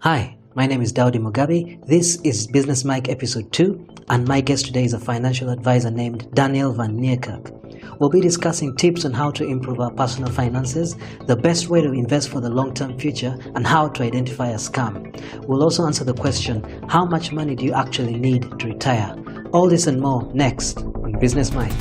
Hi, my name is Daudi Mugabe. This is Business Mike episode 2, and my guest today is a financial advisor named Daniel van Niekerk. We'll be discussing tips on how to improve our personal finances, the best way to invest for the long-term future, and how to identify a scam. We'll also answer the question, how much money do you actually need to retire? All this and more next on Business Mike.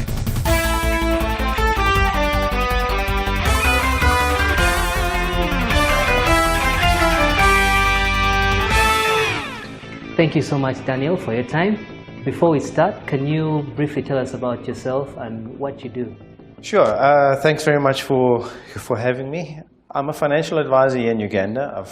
Thank you so much, Daniel, for your time. Before we start, can you briefly tell us about yourself and what you do? Sure. Thanks very much for having me. I'm a financial advisor here in Uganda.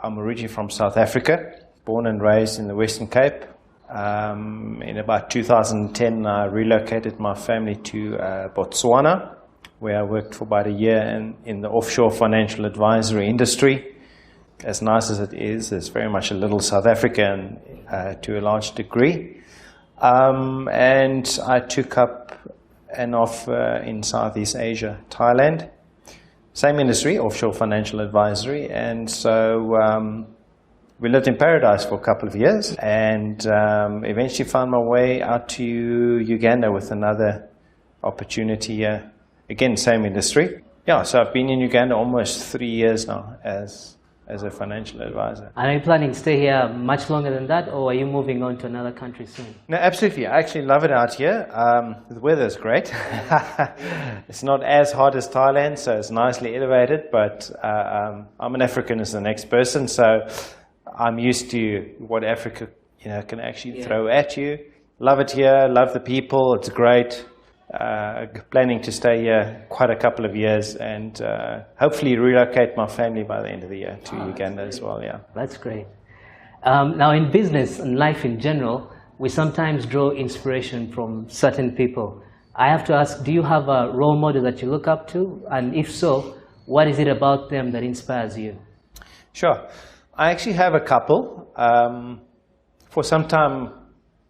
I'm originally from South Africa, born and raised in the Western Cape. In about 2010, I relocated my family to Botswana, where I worked for about a year in the offshore financial advisory industry. As nice as it is, it's very much a little South African to a large degree. And I took up an offer in Southeast Asia, Thailand. Same industry, offshore financial advisory. And so we lived in paradise for a couple of years and eventually found my way out to Uganda with another opportunity. Again, same industry. Yeah, so I've been in Uganda almost 3 years now as a financial advisor. Are you planning to stay here much longer than that, or are you moving on to another country soon? No, absolutely. I actually love it out here. The weather is great. It's not as hot as Thailand, so it's nicely elevated, but I'm an African as the next person, so I'm used to what Africa can actually throw at you. Love it here, love the people, it's great. Planning to stay here quite a couple of years and hopefully relocate my family by the end of the year to Uganda as well. Yeah, that's great. Now, in business and life in general, we sometimes draw inspiration from certain people. I have to ask, do you have a role model that you look up to? And if so, what is it about them that inspires you? Sure. I actually have a couple. For some time,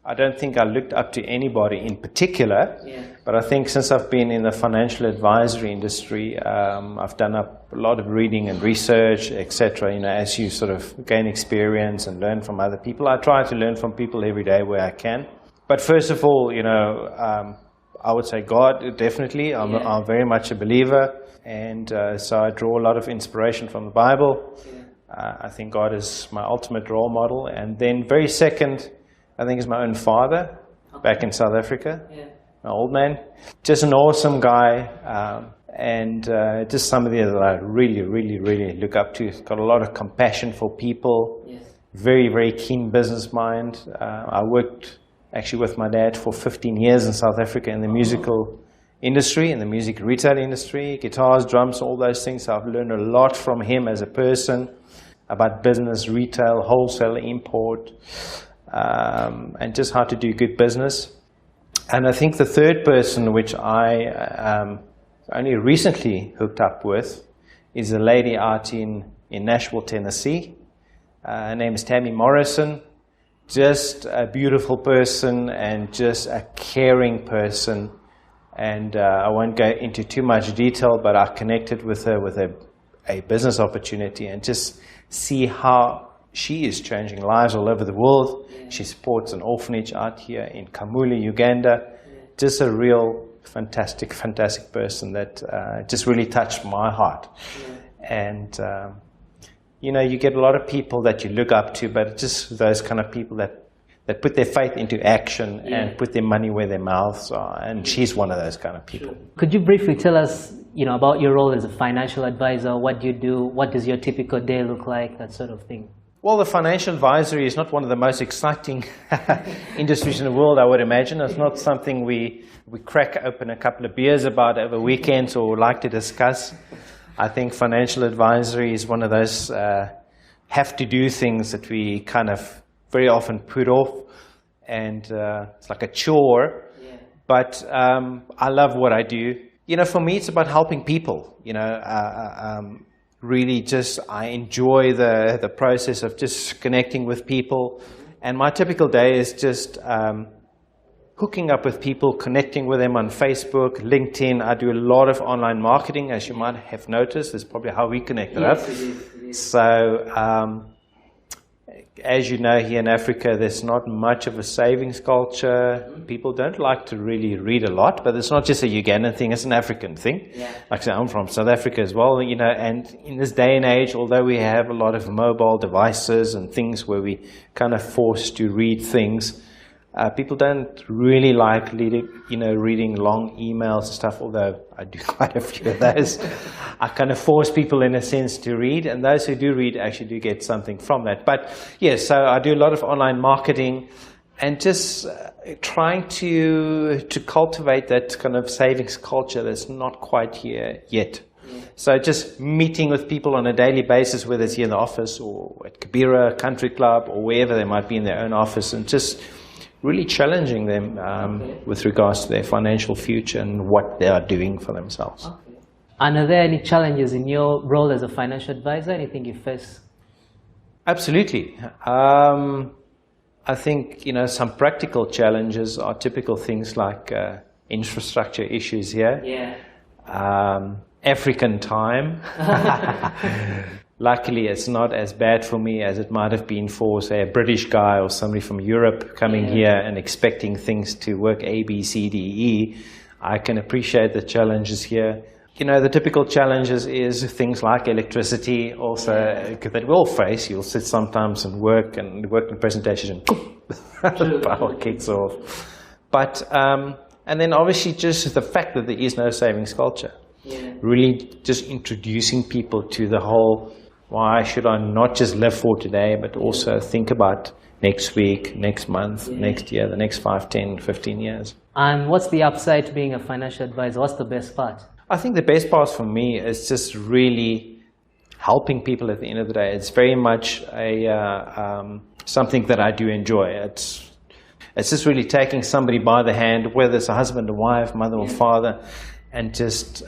I don't think I looked up to anybody in particular, but I think since I've been in the financial advisory industry, I've done a lot of reading and research, etc. As you sort of gain experience and learn from other people, I try to learn from people every day where I can. But first of all, I would say God, definitely. I'm very much a believer, and so I draw a lot of inspiration from the Bible. I think God is my ultimate role model. And then very second, I think is my own father back in South Africa, my old man. Just an awesome guy, and just somebody that I really, really, really look up to. He's got a lot of compassion for people, very, very keen business mind. I worked actually with my dad for 15 years in South Africa in the musical industry, in the music retail industry, guitars, drums, all those things. So I've learned a lot from him as a person about business, retail, wholesale, import, and just how to do good business. And I think the third person, which I only recently hooked up with, is a lady out in Nashville, Tennessee. Her name is Tammy Morrison. Just a beautiful person and just a caring person. And I won't go into too much detail, but I connected with her with a business opportunity and just see how she is changing lives all over the world. She supports an orphanage out here in Kamuli, Uganda. Just a real fantastic, fantastic person that just really touched my heart. And, you get a lot of people that you look up to, but just those kind of people that put their faith into action and put their money where their mouths are. And she's one of those kind of people. Could you briefly tell us, about your role as a financial advisor? What do you do? What does your typical day look like? That sort of thing. Well, the financial advisory is not one of the most exciting industries in the world, I would imagine. It's not something we crack open a couple of beers about over weekends or like to discuss. I think financial advisory is one of those have-to-do things that we kind of very often put off, and it's like a chore. But I love what I do. For me, it's about helping people. Really just I enjoy the process of just connecting with people, and my typical day is just hooking up with people, connecting with them on Facebook, LinkedIn. I do a lot of online marketing, as you might have noticed. That's probably how we connected up. It is. So As you know, here in Africa, there's not much of a savings culture. People don't like to really read a lot, but it's not just a Ugandan thing, it's an African thing. Yeah. Like I say, I'm from South Africa as well, and in this day and age, although we have a lot of mobile devices and things where we kind of forced to read things, people don't really like reading long emails and stuff, although I do quite a few of those. I kind of force people in a sense to read, and those who do read actually do get something from that. But yes, so I do a lot of online marketing and just trying to cultivate that kind of savings culture that's not quite here yet. So just meeting with people on a daily basis, whether it's here in the office or at Kabira Country Club or wherever they might be in their own office, and just really challenging them with regards to their financial future and what they are doing for themselves. Okay. And are there any challenges in your role as a financial advisor? Anything you face? Absolutely. I think some practical challenges are typical things like infrastructure issues here. Yeah. African time. Luckily, it's not as bad for me as it might have been for, say, a British guy or somebody from Europe coming here and expecting things to work A, B, C, D, E. I can appreciate the challenges here. The typical challenges is things like electricity also that we all face. You'll sit sometimes and work in presentations and the power kicks off. But, and then obviously just the fact that there is no savings culture. Yeah. Really just introducing people to the whole, why should I not just live for today, but also think about next week, next month, next year, the next 5, 10, 15 years. And what's the upside to being a financial advisor? What's the best part? I think the best part for me is just really helping people at the end of the day. It's very much something that I do enjoy. It's just really taking somebody by the hand, whether it's a husband or wife, mother or father, and just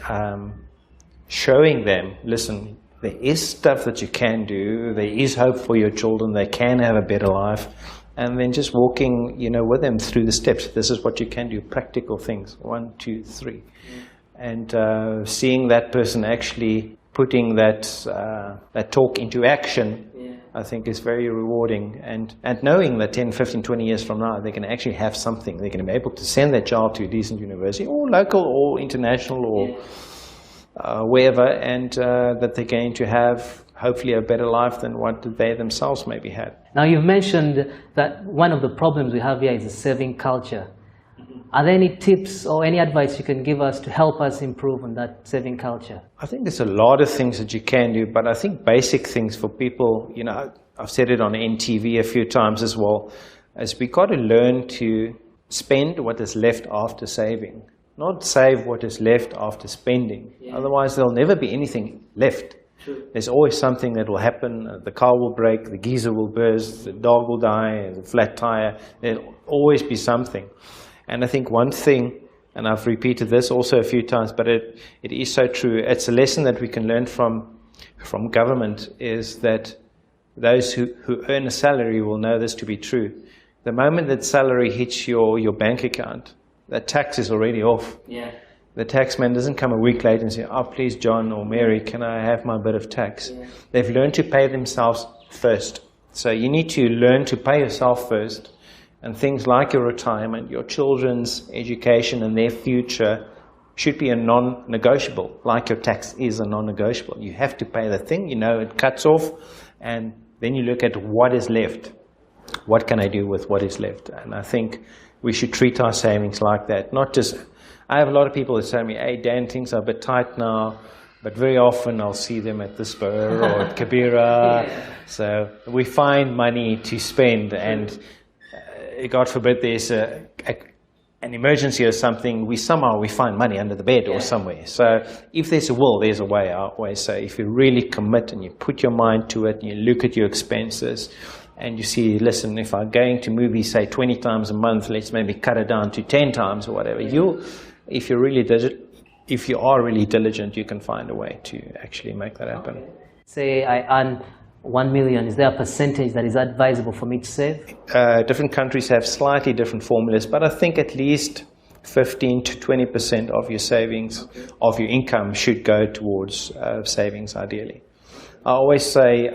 showing them, listen, there is stuff that you can do, there is hope for your children, they can have a better life, and then just walking, with them through the steps. This is what you can do, practical things, 1, 2, 3. And seeing that person actually putting that talk into action, I think is very rewarding. And knowing that 10, 15, 20 years from now, they can actually have something. They're going to be able to send their child to a decent university, or local, or international, or wherever, and that they're going to have, hopefully, a better life than what they themselves maybe had. Now, you've mentioned that one of the problems we have here is the saving culture. Are there any tips or any advice you can give us to help us improve on that saving culture? I think there's a lot of things that you can do, but I think basic things for people, I've said it on NTV a few times as well, is we got to learn to spend what is left after saving, not save what is left after spending. Otherwise, there'll never be anything left. True. There's always something that will happen. The car will break, the geyser will burst, the dog will die, the flat tire. There'll always be something. And I think one thing, and I've repeated this also a few times, but it is so true, it's a lesson that we can learn from government, is that those who earn a salary will know this to be true. The moment that salary hits your bank account, that tax is already off. Yeah. The taxman doesn't come a week later and say, oh, please, John or Mary, can I have my bit of tax? Yeah. They've learned to pay themselves first. So you need to learn to pay yourself first. And things like your retirement, your children's education and their future should be a non-negotiable, like your tax is a non-negotiable. You have to pay the thing, it cuts off, and then you look at what is left. What can I do with what is left? And I think we should treat our savings like that. Not just, I have a lot of people that say to me, hey, Dan, things are a bit tight now, but very often I'll see them at the Spur or at Kabira. Yeah. So we find money to spend, and God forbid there's an emergency or something, we find money under the bed or somewhere. So if there's a will, there's a way out. So if you really commit and you put your mind to it and you look at your expenses and you see, listen, if I'm going to movies, say 20 times a month, let's maybe cut it down to 10 times or whatever. If you are really diligent, you can find a way to actually make that happen. Say I earn 1 million, is there a percentage that is advisable for me to save? Different countries have slightly different formulas, but I think at least 15 to 20% of your savings, of your income, should go towards savings ideally. I always say,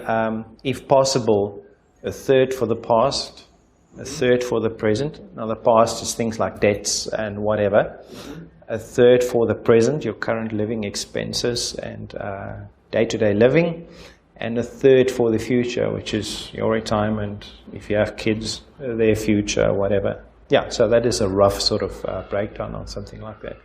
if possible, a third for the past, a third for the present. Now the past is things like debts and whatever. A third for the present, your current living expenses and day-to-day living. And a third for the future, which is your retirement, if you have kids, their future, whatever. Yeah, so that is a rough sort of breakdown on something like that.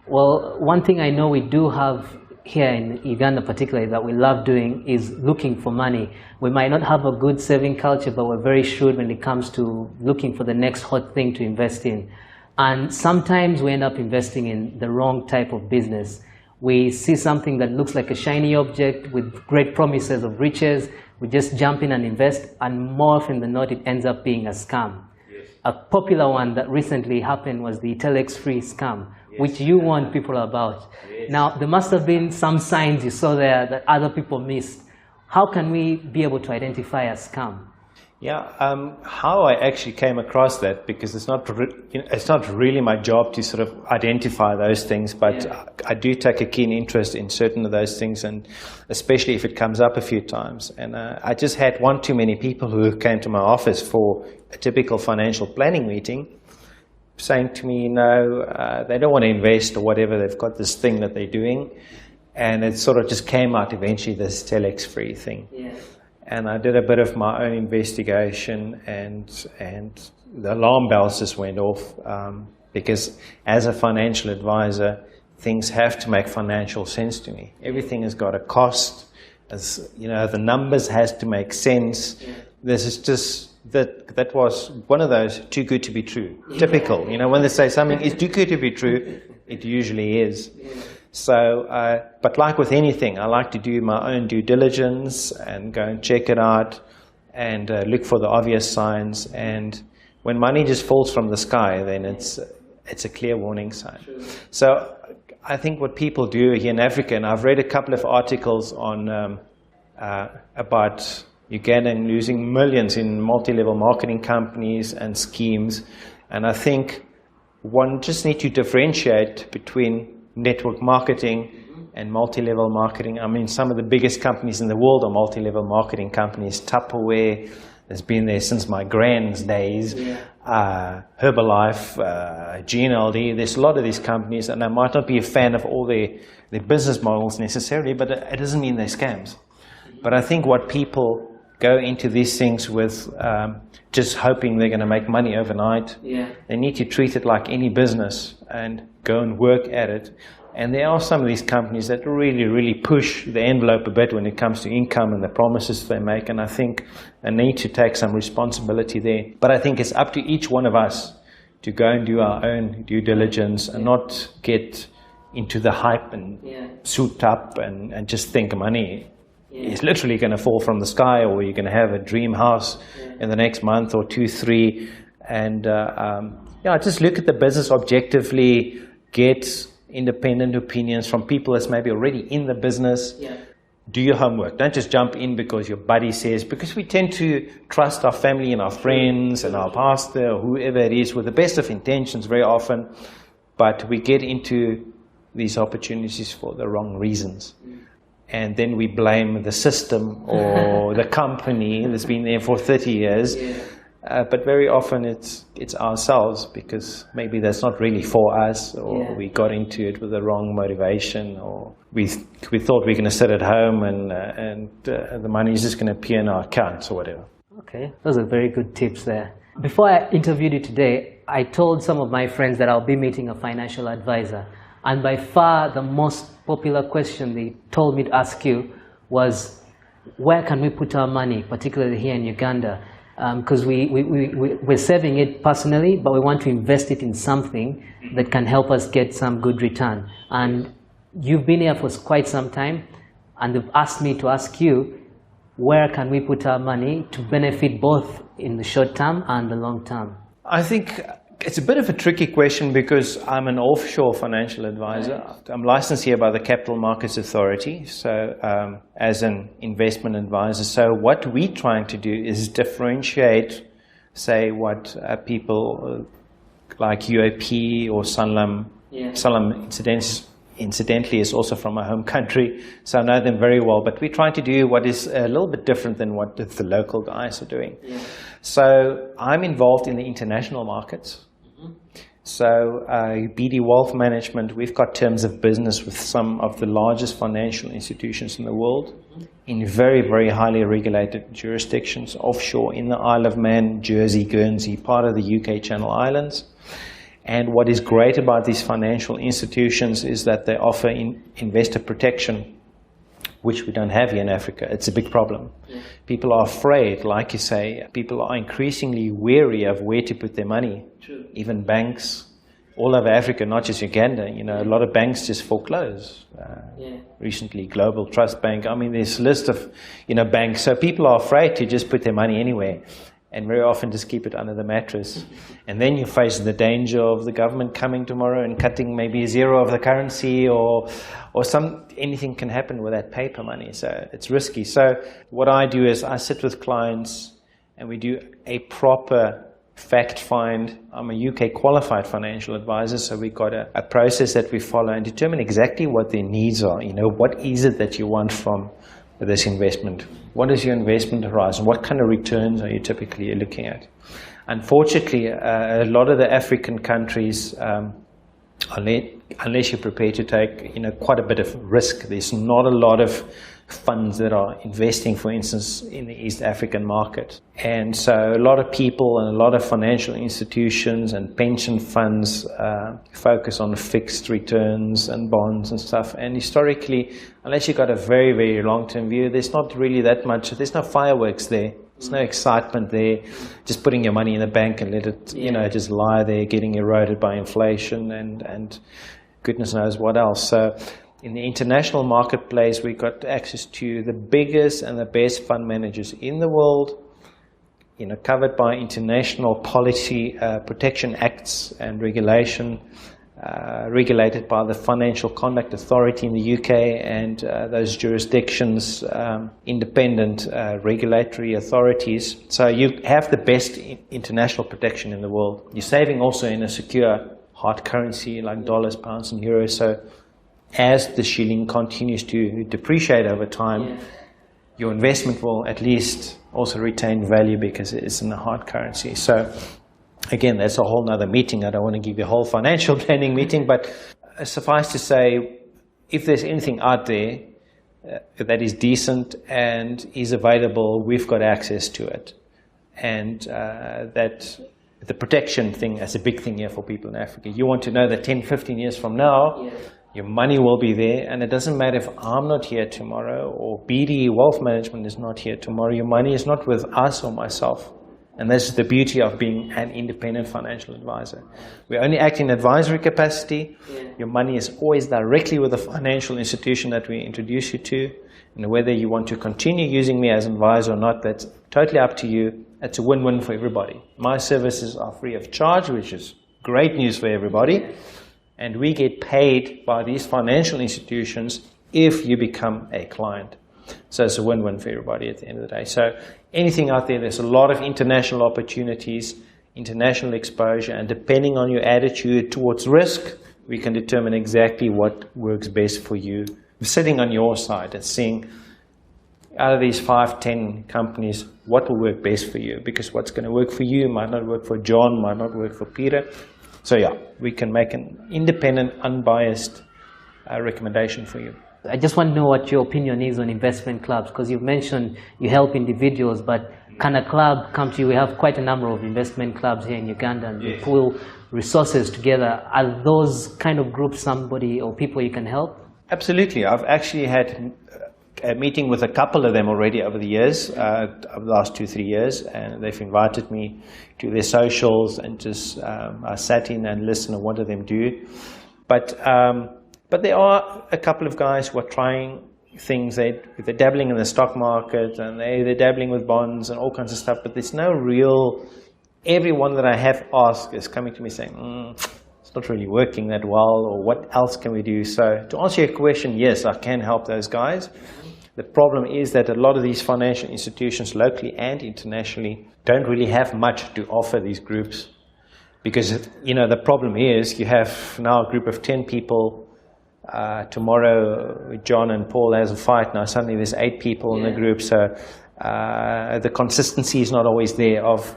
Well, one thing I know we do have here in Uganda particularly that we love doing is looking for money. We might not have a good saving culture, but we're very shrewd when it comes to looking for the next hot thing to invest in. And sometimes we end up investing in the wrong type of business. We see something that looks like a shiny object with great promises of riches. We just jump in and invest, and more often than not, it ends up being a scam. Yes. A popular one that recently happened was the telex-free scam, yes, which you warned people about. Yes. Now, there must have been some signs you saw there that other people missed. How can we be able to identify a scam? Yeah, how I actually came across that, because it's not really my job to sort of identify those things, but yeah, I do take a keen interest in certain of those things, and especially if it comes up a few times. And I just had one too many people who came to my office for a typical financial planning meeting saying to me, they don't want to invest or whatever, they've got this thing that they're doing, and it sort of just came out eventually, this telex-free thing. Yeah. And I did a bit of my own investigation, and the alarm bells just went off, because as a financial advisor, things have to make financial sense to me. Everything has got a cost. As you know, the numbers has to make sense. Yeah. This is just that was one of those too good to be true. Yeah. Typical. You know, when they say something is too good to be true, it usually is. Yeah. So, but like with anything, I like to do my own due diligence and go and check it out and look for the obvious signs. And when money just falls from the sky, then it's a clear warning sign. Sure. So I think what people do here in Africa, and I've read a couple of articles on about Ugandan losing millions in multi-level marketing companies and schemes. And I think one just needs to differentiate between network marketing and multi-level marketing. I mean, some of the biggest companies in the world are multi-level marketing companies. Tupperware has been there since my grand's days. Yeah. Herbalife, GNLD, there's a lot of these companies, and I might not be a fan of all their business models necessarily, but it doesn't mean they're scams. But I think what people go into these things with just hoping they're going to make money overnight. Yeah. They need to treat it like any business and go and work at it. And there are some of these companies that really, really push the envelope a bit when it comes to income and the promises they make. And I think they need to take some responsibility there. But I think it's up to each one of us to go and do our own due diligence and not get into the hype and suit up and just think money is literally going to fall from the sky, or you're going to have a dream house in the next month or 2, 3. And just look at the business objectively, get independent opinions from people that's maybe already in the business. Yeah. Do your homework. Don't just jump in because your buddy says, because we tend to trust our family and our friends and our pastor or whoever it is with the best of intentions very often, but we get into these opportunities for the wrong reasons. And then we blame the system or the company that's been there for 30 years. Yeah. But very often it's ourselves, because maybe that's not really for us, or we got into it with the wrong motivation, or we thought we were going to sit at home and the money is just going to appear in our accounts or whatever. Okay, those are very good tips there. Before I interviewed you today, I told some of my friends that I'll be meeting a financial advisor. And by far the most popular question they told me to ask you was, where can we put our money, particularly here in Uganda? Because we're saving it personally, but we want to invest it in something that can help us get some good return. And you've been here for quite some time, and they've asked me to ask you, where can we put our money to benefit both in the short term and the long term? I think it's a bit of a tricky question, because I'm an offshore financial advisor. I'm licensed here by the Capital Markets Authority, so as an investment advisor. So what we're trying to do is differentiate, say, what people like UAP or Sanlam incidentally incidentally is also from my home country, so I know them very well. But we're trying to do what is a little bit different than what the local guys are doing. Yeah. So I'm involved in the international markets. So BD Wealth Management, we've got terms of business with some of the largest financial institutions in the world in very, very highly regulated jurisdictions, offshore in the Isle of Man, Jersey, Guernsey, part of the UK Channel Islands. And what is great about these financial institutions is that they offer investor protection, which we don't have here in Africa. It's a big problem. Yeah. People are afraid, like you say, people are increasingly wary of where to put their money. True. Even banks, all over Africa, not just Uganda, you know, a lot of banks just foreclose. Recently, Global Trust Bank, I mean, there's a list of, you know, banks. So people are afraid to just put their money anywhere, and very often just keep it under the mattress. And then you face the danger of the government coming tomorrow and cutting maybe zero of the currency, or anything can happen with that paper money. So it's risky. So what I do is I sit with clients and we do a proper fact find. I'm a UK qualified financial advisor, so we've got a process that we follow and determine exactly what their needs are. You know, what is it that you want from this investment? What is your investment horizon? What kind of returns are you typically looking at? Unfortunately, a lot of the African countries, unless you're prepared to take, you know, quite a bit of risk, there's not a lot of funds that are investing, for instance, in the East African market. And so a lot of people and a lot of financial institutions and pension funds focus on fixed returns and bonds and stuff. And historically, unless you've got a very, very long-term view, there's not really that much, there's no fireworks there. There's no excitement there. Just putting your money in the bank and let it, you know, just lie there, getting eroded by inflation and goodness knows what else. So in the international marketplace, we got access to the biggest and the best fund managers in the world, you know, covered by international policy protection acts and regulation, regulated by the Financial Conduct Authority in the UK and those jurisdictions, independent regulatory authorities. So you have the best international protection in the world. You're saving also in a secure hard currency like dollars, pounds and euros. So as the shilling continues to depreciate over time, your investment will at least also retain value because it is in a hard currency. So again, that's a whole nother meeting. I don't want to give you a whole financial planning meeting, but suffice to say, if there's anything out there that is decent and is available, we've got access to it. And that the protection thing is a big thing here for people in Africa. You want to know that 10, 15 years from now, your money will be there, and it doesn't matter if I'm not here tomorrow or BD Wealth Management is not here tomorrow. Your money is not with us or myself. And this is the beauty of being an independent financial advisor. We only act in advisory capacity. Your money is always directly with the financial institution that we introduce you to. And whether you want to continue using me as an advisor or not, that's totally up to you. It's a win-win for everybody. My services are free of charge, which is great news for everybody. And we get paid by these financial institutions if you become a client. So it's a win-win for everybody at the end of the day. So anything out there, there's a lot of international opportunities, international exposure, and depending on your attitude towards risk, we can determine exactly what works best for you. Sitting on your side and seeing out of these 5, 10 companies, what will work best for you? Because what's going to work for you might not work for John, might not work for Peter. So yeah, we can make an independent, unbiased recommendation for you. I just want to know what your opinion is on investment clubs, because you've mentioned you help individuals, but can a club come to you? We have quite a number of investment clubs here in Uganda, and we pool resources together. Are those kind of groups somebody or people you can help? Absolutely. I've actually had a meeting with a couple of them already over the years, over the last 2-3 years, and they've invited me to their socials and just I sat in and listened to what them do. But there are a couple of guys who are trying things. They're dabbling in the stock market and they're dabbling with bonds and all kinds of stuff, but there's no real, everyone that I have asked is coming to me saying, it's not really working that well, or what else can we do? So to answer your question, yes, I can help those guys. The problem is that a lot of these financial institutions, locally and internationally, don't really have much to offer these groups. Because, you know, the problem is you have now a group of 10 people tomorrow John and Paul has a fight. Now suddenly there's 8 people in the group, so the consistency is not always there of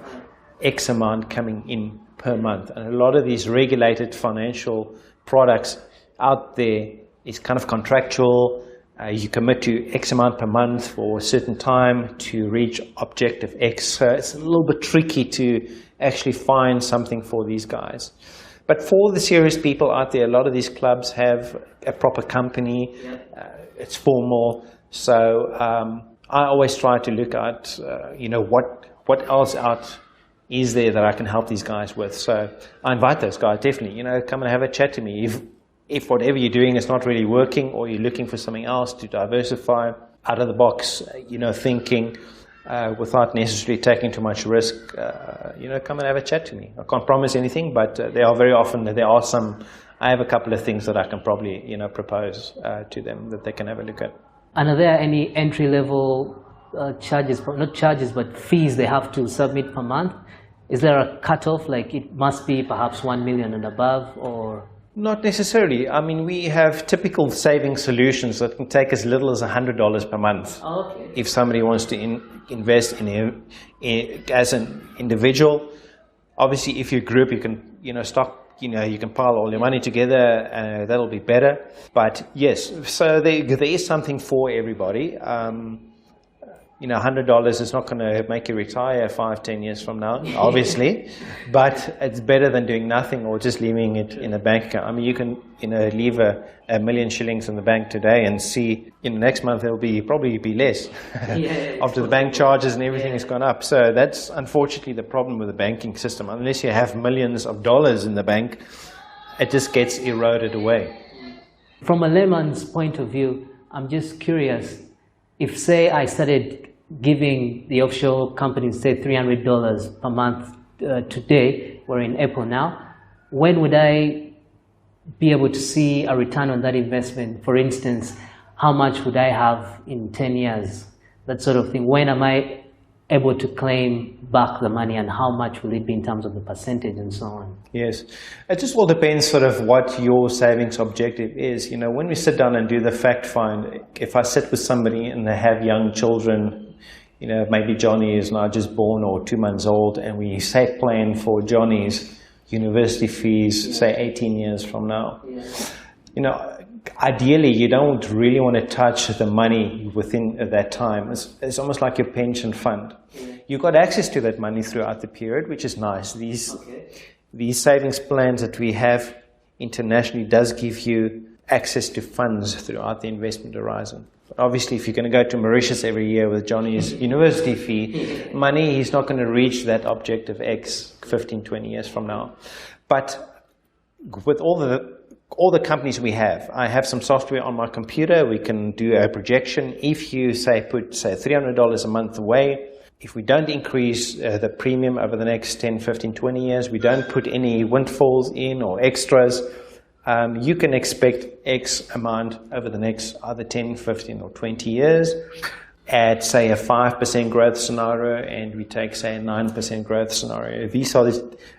X amount coming in per month. And a lot of these regulated financial products out there is kind of contractual. You commit to X amount per month for a certain time to reach objective X. So it's a little bit tricky to actually find something for these guys. But for the serious people out there, a lot of these clubs have a proper company. It's formal. So I always try to look at, what else out is there that I can help these guys with. So I invite those guys, definitely, come and have a chat to me. If whatever you're doing is not really working, or you're looking for something else to diversify, out of the box, thinking, without necessarily taking too much risk, come and have a chat to me. I can't promise anything, but there are a couple of things that I can probably, propose to them that they can have a look at. And are there any entry-level charges, not charges, but fees they have to submit per month? Is there a cutoff, like it must be perhaps 1 million and above, or? Not necessarily. I mean, we have typical saving solutions that can take as little as $100 per month. Oh, okay. if somebody wants to invest as an individual. Obviously, if you're a group, you can, you can pile all your money together. That'll be better. But yes, so there is something for everybody. $100 is not going to make you retire 5-10 years from now, obviously, but it's better than doing nothing or just leaving it in a bank account. I mean, you can, leave a million shillings in the bank today and see next month it'll probably be less after the bank charges and everything has gone up. So that's unfortunately the problem with the banking system. Unless you have millions of dollars in the bank, it just gets eroded away. From a layman's point of view, I'm just curious, if say I started giving the offshore companies, say, $300 per month today, we're in April now, when would I be able to see a return on that investment? For instance, how much would I have in 10 years? That sort of thing. When am I able to claim back the money, and how much will it be in terms of the percentage and so on? Yes, it just all depends sort of what your savings objective is. When we sit down and do the fact find, if I sit with somebody and they have young children, maybe Johnny is now just born or 2 months old, and we say plan for Johnny's university fees, say 18 years from now. Ideally, you don't really want to touch the money within that time. It's almost like your pension fund. You've got access to that money throughout the period, which is nice. These savings plans that we have internationally does give you access to funds throughout the investment horizon. Obviously, if you're going to go to Mauritius every year with Johnny's university fee money, he's not going to reach that objective X 15, 20 years from now. But with all the companies we have, I have some software on my computer. We can do a projection. If you put $300 a month away, if we don't increase the premium over the next 10, 15, 20 years, we don't put any windfalls in or extras, you can expect X amount over the next either 10, 15, or 20 years at, say, a 5% growth scenario, and we take, say, a 9% growth scenario. These are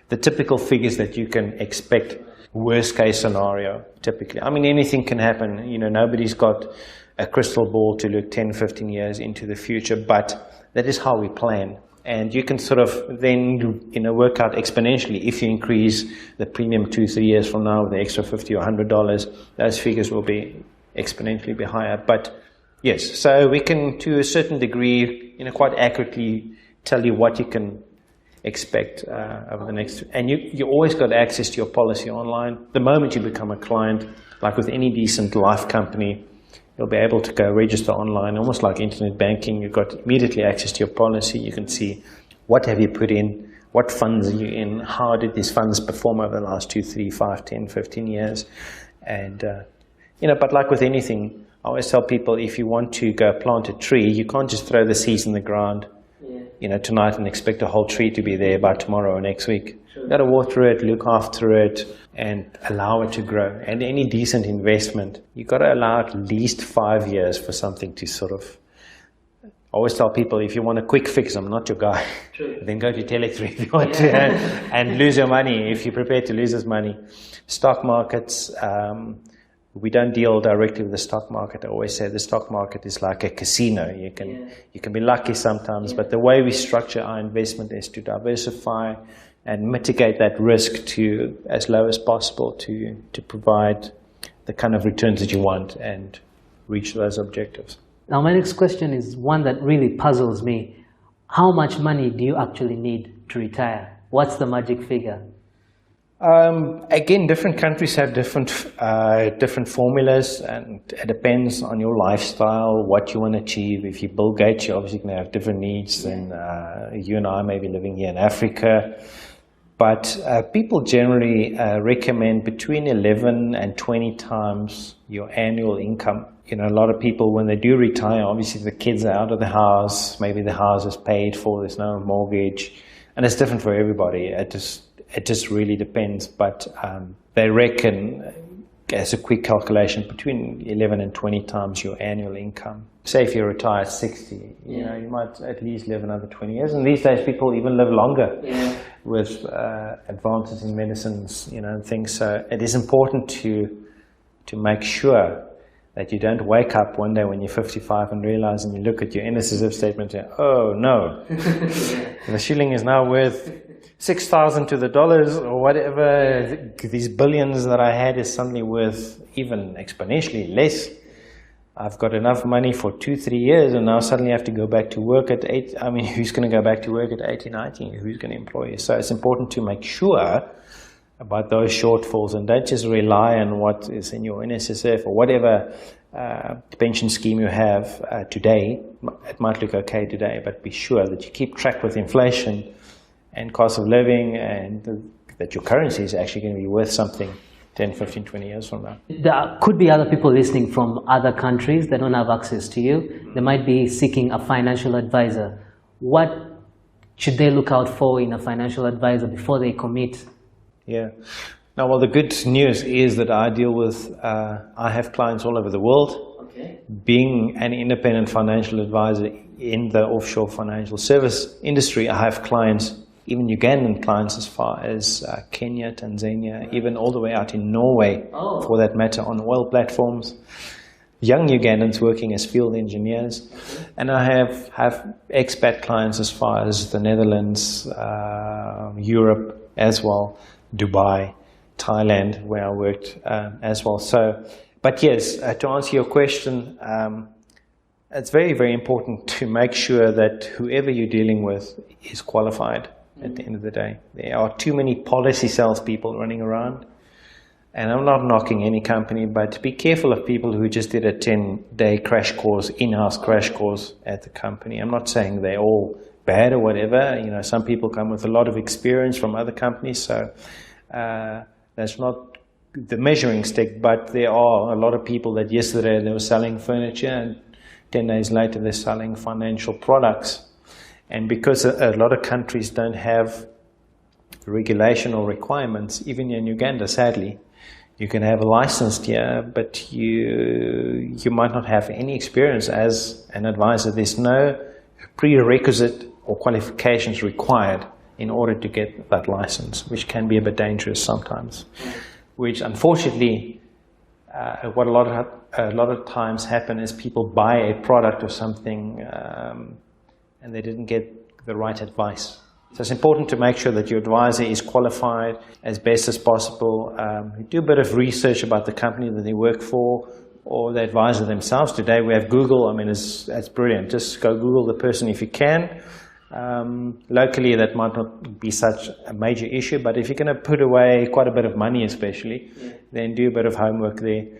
the typical figures that you can expect, worst case scenario, typically. I mean, anything can happen. Nobody's got a crystal ball to look 10, 15 years into the future, but that is how we plan. And you can sort of then work out exponentially. If you increase the premium 2-3 years from now with the extra $50 or $100, those figures will be exponentially be higher. But yes, so we can, to a certain degree, quite accurately tell you what you can expect over the next. And you always got access to your policy online. The moment you become a client, like with any decent life company, you'll be able to go register online, almost like internet banking. You've got immediately access to your policy. You can see what have you put in, what funds are you in, how did these funds perform over the last 2, 3, 5, 10, 15 years. And, but like with anything, I always tell people, if you want to go plant a tree, you can't just throw the seeds in the ground, tonight and expect a whole tree to be there by tomorrow or next week. You've got to water it, look after it, and allow it to grow. And any decent investment, you've got to allow at least 5 years for something to sort of. I always tell people, if you want a quick fix, I'm not your guy. Then go to Tele3 if you want to, and lose your money if you're prepared to lose this money. Stock markets, we don't deal directly with the stock market. I always say the stock market is like a casino. You can be lucky sometimes, but the way we structure our investment is to diversify and mitigate that risk to as low as possible to provide the kind of returns that you want and reach those objectives. Now my next question is one that really puzzles me. How much money do you actually need to retire? What's the magic figure? Again, different countries have different formulas, and it depends on your lifestyle, what you want to achieve. If you're Bill Gates, you're obviously going to have different needs than you and I may be living here in Africa. But people generally recommend between 11 and 20 times your annual income. You know, a lot of people, when they do retire, obviously the kids are out of the house, maybe the house is paid for, there's no mortgage, and it's different for everybody. It just really depends, but they reckon, as a quick calculation, between 11 and 20 times your annual income. Say if you retire at 60, you know, you might at least live another 20 years, and these days people even live longer with advances in medicines, you know, and things. So it is important to make sure that you don't wake up one day when you're 55 and realize, and you look at your NSSF statement and say, oh no, the shilling is now worth 6,000 to the dollars or whatever. These billions that I had is suddenly worth even exponentially less. I've got enough money for 2-3 years, and now suddenly I have to go back to work at 8. I mean, who's going to go back to work at 80, 90? Who's going to employ you? So it's important to make sure about those shortfalls, and don't just rely on what is in your NSSF or whatever pension scheme you have today. It might look okay today, but be sure that you keep track with inflation and cost of living, and that your currency is actually going to be worth something 10, 15, 20 years from now. There could be other people listening from other countries that don't have access to you. They might be seeking a financial advisor. What should they look out for in a financial advisor before they commit? Yeah. Now, well, the good news is that I deal with, I have clients all over the world. Okay. Being an independent financial advisor in the offshore financial service industry, I have clients, even Ugandan clients, as far as Kenya, Tanzania, even all the way out in Norway, for that matter, on oil platforms. Young Ugandans working as field engineers. And I have expat clients as far as the Netherlands, Europe as well, Dubai, Thailand, where I worked as well. So, but yes, to answer your question, it's very, very important to make sure that whoever you're dealing with is qualified at the end of the day. There are too many policy salespeople running around. And I'm not knocking any company, but be careful of people who just did a 10-day crash course, in-house crash course at the company. I'm not saying they're all bad or whatever. You know, some people come with a lot of experience from other companies, so that's not the measuring stick, but there are a lot of people that yesterday they were selling furniture and 10 days later they're selling financial products. And because a lot of countries don't have regulation or requirements, even in Uganda, sadly, you can have a license here, but you might not have any experience as an advisor. There's no prerequisite or qualifications required in order to get that license, which can be a bit dangerous sometimes. Which unfortunately, what a lot of times happen is people buy a product or something and they didn't get the right advice. So it's important to make sure that your advisor is qualified as best as possible. Do a bit of research about the company that they work for or the advisor themselves. Today we have Google. I mean, it's brilliant. Just go Google the person if you can. Locally, that might not be such a major issue, but if you're going to put away quite a bit of money especially, then do a bit of homework there.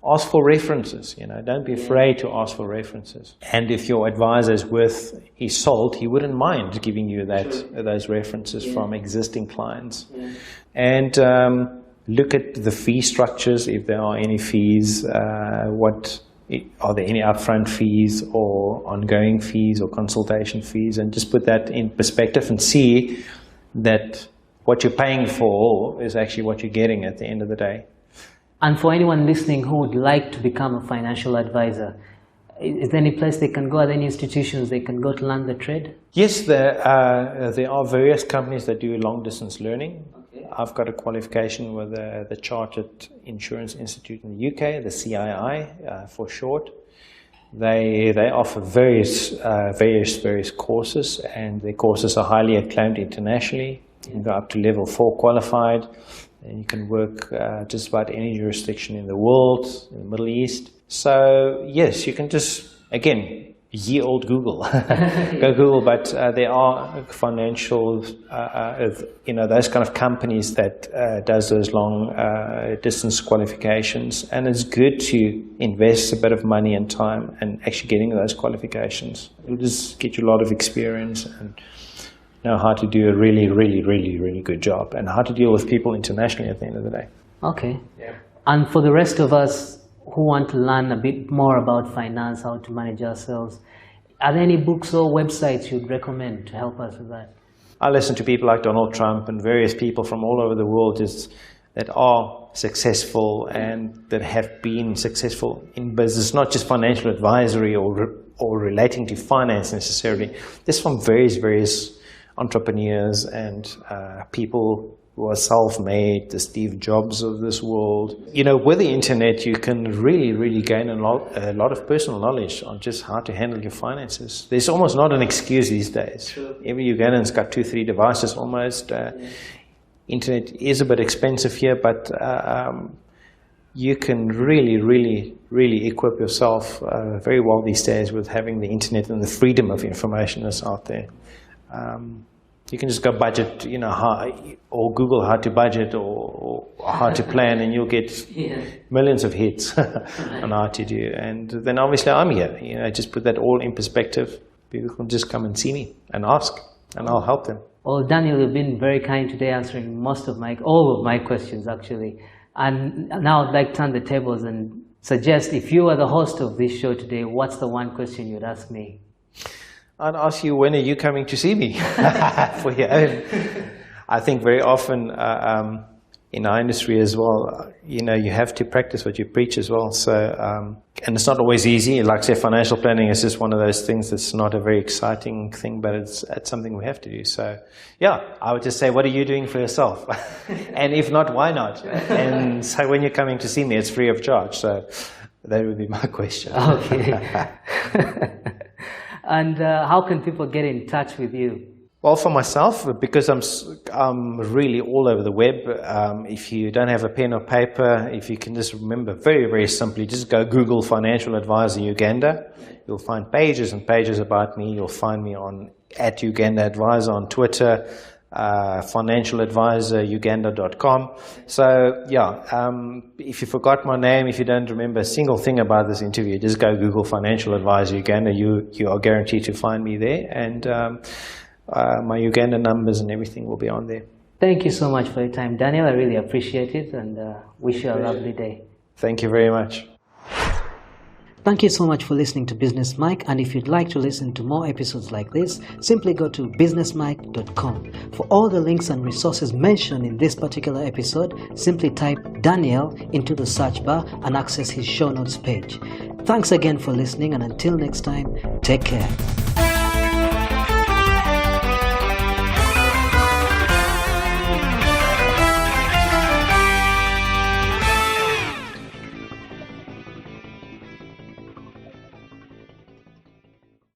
Ask for references, you know, don't be afraid to ask for references. And if your advisor is worth his salt, he wouldn't mind giving you those references from existing clients. And look at the fee structures, if there are any fees, are there any upfront fees or ongoing fees or consultation fees, and just put that in perspective and see that what you're paying for is actually what you're getting at the end of the day. And for anyone listening who would like to become a financial advisor, is there any place they can go? Are there any institutions they can go to learn the trade? Yes, there are various companies that do long-distance learning. Okay. I've got a qualification with the Chartered Insurance Institute in the UK, the CII for short. They offer various courses, and their courses are highly acclaimed internationally. You can go up to level 4 qualified, and you can work just about any jurisdiction in the world, in the Middle East. So yes, you can just, again, ye old Google, go Google, but there are financial, those kind of companies that does those long distance qualifications, and it's good to invest a bit of money and time and actually getting those qualifications. It'll just get you a lot of experience and know how to do a really, really, really, really good job, and how to deal with people internationally at the end of the day. Okay. Yeah. And for the rest of us who want to learn a bit more about finance, how to manage ourselves, are there any books or websites you'd recommend to help us with that? I listen to people like Donald Trump and various people from all over the world that are successful and that have been successful in business, not just financial advisory or relating to finance necessarily. There's from various entrepreneurs and people who are self-made, the Steve Jobs of this world. With the internet, you can really, really gain a lot of personal knowledge on just how to handle your finances. There's almost not an excuse these days. True. Every Ugandan's got 2-3 devices almost. Internet is a bit expensive here, but you can really, really, really equip yourself very well these days with having the internet and the freedom of information that's out there. You can just go budget, or Google how to budget or how to plan, and you'll get millions of hits on how to do. And then obviously I'm here, just put that all in perspective. People can just come and see me and ask, and I'll help them. Well, Daniel, you've been very kind today, answering all of my questions actually. And now I'd like to turn the tables and suggest, if you are the host of this show today, what's the one question you'd ask me? I'd ask you, when are you coming to see me for your own? I think very often in our industry as well, you have to practice what you preach as well. So, and it's not always easy. Like I say, financial planning is just one of those things that's not a very exciting thing, but it's something we have to do. So, yeah, I would just say, what are you doing for yourself? And if not, why not? And so when you're coming to see me, it's free of charge. So that would be my question. Okay. And how can people get in touch with you? Well, for myself, because I'm really all over the web, if you don't have a pen or paper, if you can just remember very, very simply, just go Google Financial Advisor Uganda. You'll find pages and pages about me. You'll find me on @UgandaAdvisor on Twitter, financialadvisoruganda.com. So yeah, if you forgot my name, if you don't remember a single thing about this interview, just go Google Financial Advisor Uganda. You are guaranteed to find me there, and my Uganda numbers and everything will be on there. Thank you so much for your time, Daniel. I really appreciate it, and wish you a lovely day. Thank you very much. Thank you so much for listening to Business Mike, and if you'd like to listen to more episodes like this, simply go to businessmike.com. For all the links and resources mentioned in this particular episode, simply type Daniel into the search bar and access his show notes page. Thanks again for listening, and until next time, take care.